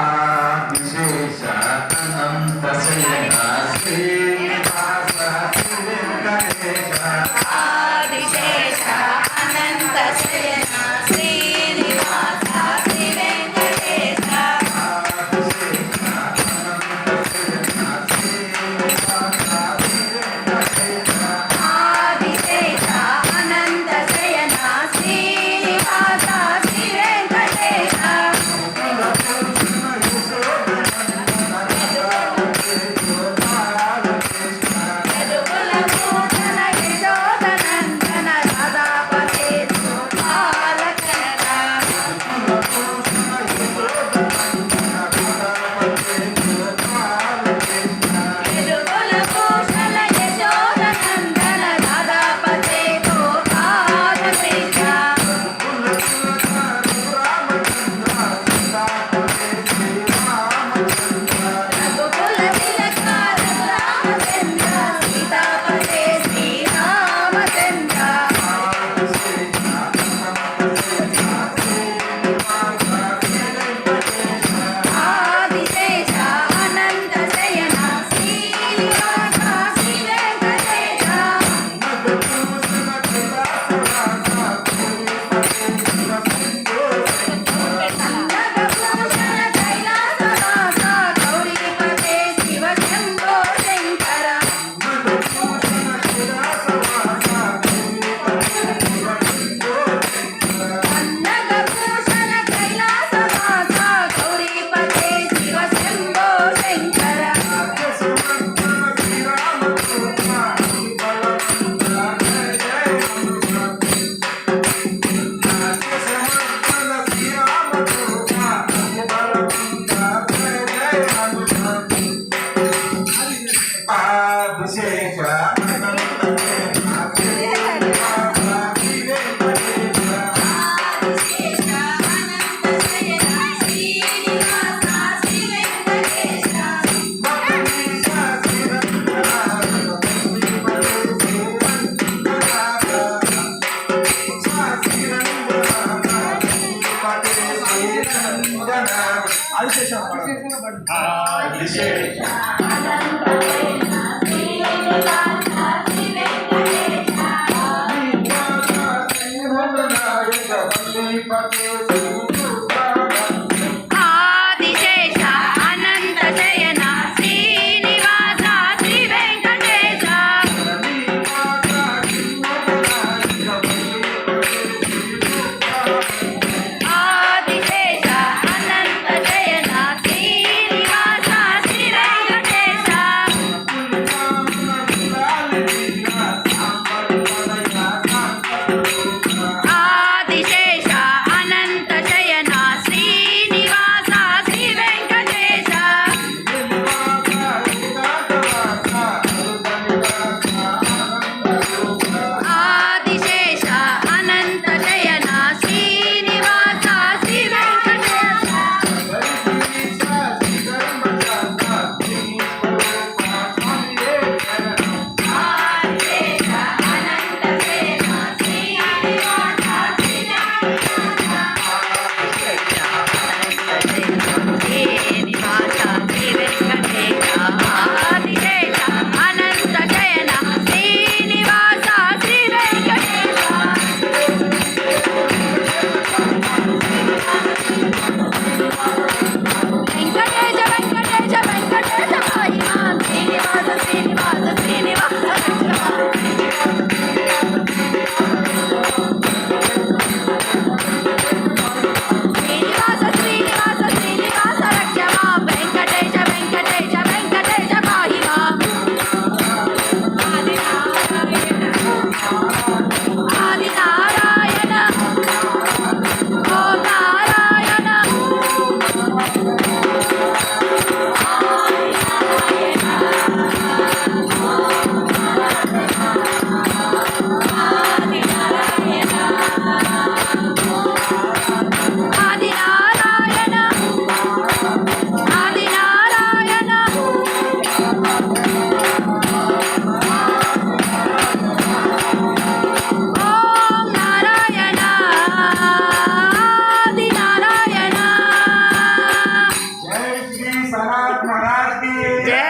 ఆదిశేష అనంత శయన శ్రీనివాస శ్రీ వెంకటేశ ఆదిశేష అనంత శయన శ్రీనివాస శ్రీ వెంకటేశ ఆదిశేష అనంత శయన శ్రీనివాస శ్రీ వెంకటేశ యదుకుల పూజన యశోదనందన రాధాపతే బాలచంద్ర యదుకుల పూజన యశోదనందన రాధాపతే బాలకృష్ణ రఘుకుల తిలక రామచంద్ర సీతాపతే శ్రీరామచంద్ర ఆదిశేష అనంత శయన శ్రీనివాస శ్రీ వెంకటేశ నగభూషణ కైలాసవాస గౌరీపతే శివ శంభో శంకర నగభూషణ కైలాసవాస గౌరీపతే శివ శంభో శంకర ఆదిశేష ఆదిశేష అనంత శయన శ్రీనివాస శ్రీ వెంకటేశ ఆదిశేష అనంత శయన శ్రీనివాస శ్రీ వెంకటేశ ఆదిశేష అనంత శయన శ్రీనివాస శ్రీ వెంకటేశ ఆదిశేష అనంత శయన శ్రీనివాస శ్రీ వెంకటేశ महाराज की जय।